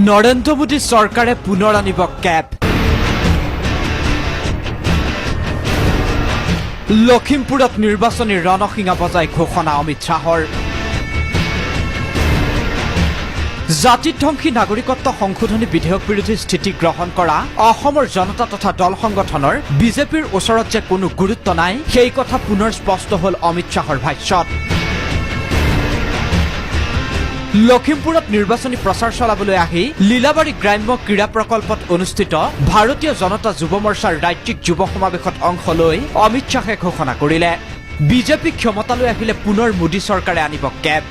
নৰেন্দ্ৰ মোদী চৰকাৰে পুনৰ আনিব কেব। লখিমপুৰত নিৰ্বাচনী ৰণসিঙা বজাই ঘোষণা অমিত শ্বাহৰ। জাতিধ্বংসী নাগৰিকত্ব সংশোধনী বিধেয়ক বিৰোধী স্থিতি গ্ৰহণ কৰা অসমৰ জনতা তথা দল সংগঠনৰ বিজেপিৰ ওচৰত যে কোনো গুৰুত্ব নাই সেই কথা পুনৰ স্পষ্ট হ'ল অমিত শ্বাহৰ ভাষ্যত। লখিমপুৰত নিৰ্বাচনী প্ৰচাৰ চলাবলৈ আহি লীলাবাৰী গ্ৰাম্য ক্ৰীড়া প্ৰকল্পত অনুষ্ঠিত ভাৰতীয় জনতা যুৱ মৰ্চাৰ ৰাজ্যিক যুৱ সমাৱেশত অংশ লৈ অমিত শ্বাহে ঘোষণা কৰিলে, বিজেপি ক্ষমতালৈ আহিলে পুনৰ মোদী চৰকাৰে আনিব কেব।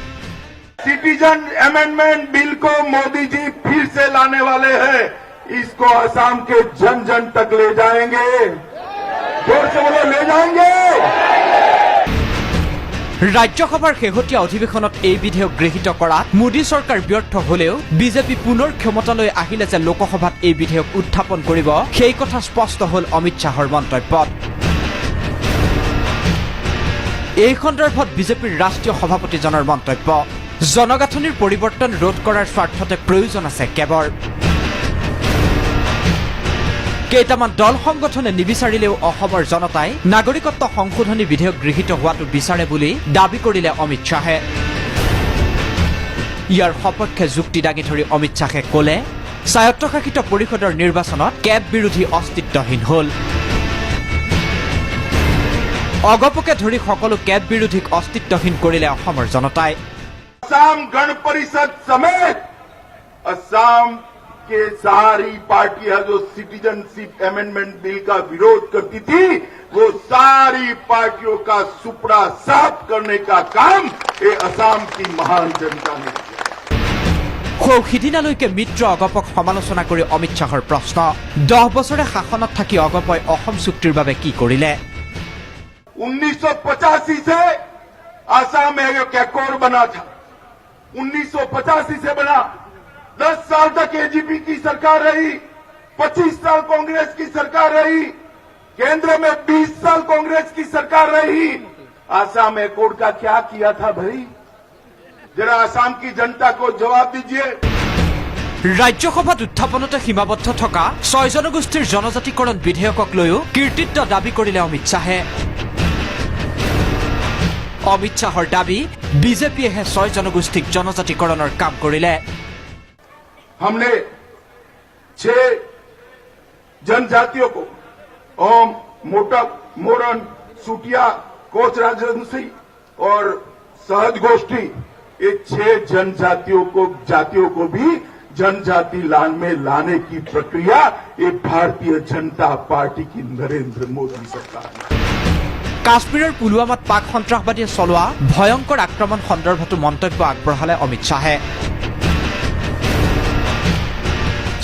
सिटीजन अमेंडमेंट बिल को मोदी जी फिर से लाने वाले हैं। इसको असम के जन जन तक ले जाएंगे। जोर से बोलो, ले जाएंगे। ৰাজ্যসভাৰ শেহতীয়া অধিৱেশনত এই বিধেয়ক গৃহীত কৰাত মোদী চৰকাৰ ব্যৰ্থ হলেও বিজেপি পুনৰ ক্ষমতালৈ আহিলে যে লোকসভাত এই বিধেয়ক উত্থাপন কৰিব সেই কথা স্পষ্ট হ'ল অমিত শ্বাহৰ মন্তব্যত। এই সন্দৰ্ভত বিজেপিৰ ৰাষ্ট্ৰীয় সভাপতিজনৰ মন্তব্য, জনগাঁথনিৰ পৰিৱৰ্তন ৰোধ কৰাৰ স্বাৰ্থতে প্ৰয়োজন আছে কেবৰ। কেইটামান দল সংগঠনে নিবিচাৰিলেও অসমৰ জনতাই নাগৰিকত্ব সংশোধনী বিধেয়ক গৃহীত হোৱাটো বিচাৰে বুলি দাবী কৰিলে অমিত শ্বাহে। ইয়াৰ সপক্ষে যুক্তি দাঙি ধৰি অমিত শ্বাহে ক'লে, স্বায়ত্তশাসিত পৰিষদৰ নিৰ্বাচনত কেব বিৰোধী অস্তিত্বহীন হ'ল। অগপকে ধৰি সকলো কেব বিৰোধীক অস্তিত্বহীন কৰিলে অসমৰ জনতাই। असम गण परिषद समेत असम के सारी पार्टियां जो सिटीजनशिप अमेंडमेंट बिल का विरोध करती थी, वो सारी पार्टियों का सुपड़ा साफ करने का काम ये असम की महान जनता ने किया। সিদিনালৈকে মিত্ৰ অগপক সমালোচনা কৰি অমিত শ্বাহৰ প্ৰশ্ন, 10 বছৰে শাসনত থাকি অগপই অসম চুক্তিৰ বাবে কি কৰিলে? 1985 से असम में एक एकॉर्ड बना था, 1985 से बना। 10 साल तक एजीपी की सरकार रही, 25 साल कांग्रेस की सरकार रही, केंद्र में 20 साल कांग्रेस की सरकार रही। आसाम एकॉर्ड का क्या किया था भाई? जरा आसाम की जनता को जवाब दीजिए। ৰাজ্যসভাত উত্থাপনতে সীমাবদ্ধ থকা 6 জনগোষ্ঠীৰ জনজাতিকৰণ বিধেয়কক লৈও কীৰ্তিত্ব দাবী কৰিলে অমিত শ্বাহে। অমিত শ্বাহৰ দাবী, বিজেপিয়েহে 6 জনগোষ্ঠীক জনজাতিকৰণৰ কাম কৰিলে। हमने 6 जनजातियों को ओम, मोटक, मोरन, सुटिया, कोच राजवंशी और सहज गोष्ठी, ये 6 जातियों को भी जनजाति लान में लाने की प्रक्रिया ये भारतीय जनता पार्टी की नरेंद्र मोदी सरकार ने। কাশ্মীৰৰ পুলৱামাত পাক সন্ত্ৰাসবাদীয়ে চলোৱা ভয়ংকৰ আক্ৰমণ সন্দৰ্ভতো মন্তব্য আগবঢ়ালে অমিত শ্বাহে।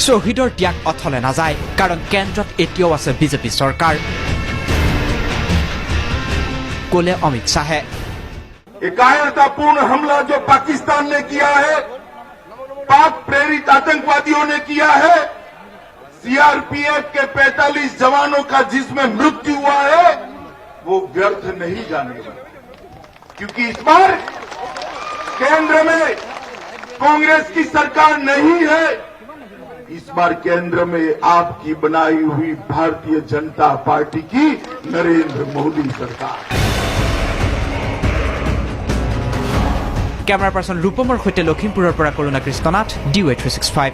শ্বহীদৰ ত্যাগ অথলে নাযায়, কাৰণ কেন্দ্ৰত এতিয়াও আছে বিজেপি চৰকাৰ, ক'লে অমিত শ্বাহে। कायरतापूर्ण हमला जो पाकिस्तान ने किया है, पाक प्रेरित आतंकवादियों ने किया है, सीआरपीएफ के 45 जवानों का जिसमें मृत्यु हुआ है, वो व्यर्थ नहीं जाने वाला, क्योंकि इस बार केंद्र में कांग्रेस की सरकार नहीं है, इस बार केंद्र में आपकी बनाई हुई भारतीय जनता पार्टी की नरेंद्र मोदी सरकार। कैमरा पर्सन रूपমৰ সৈতে লখিমপুৰৰ পৰা কৰুণা কৃষ্ণনাথ, DY365।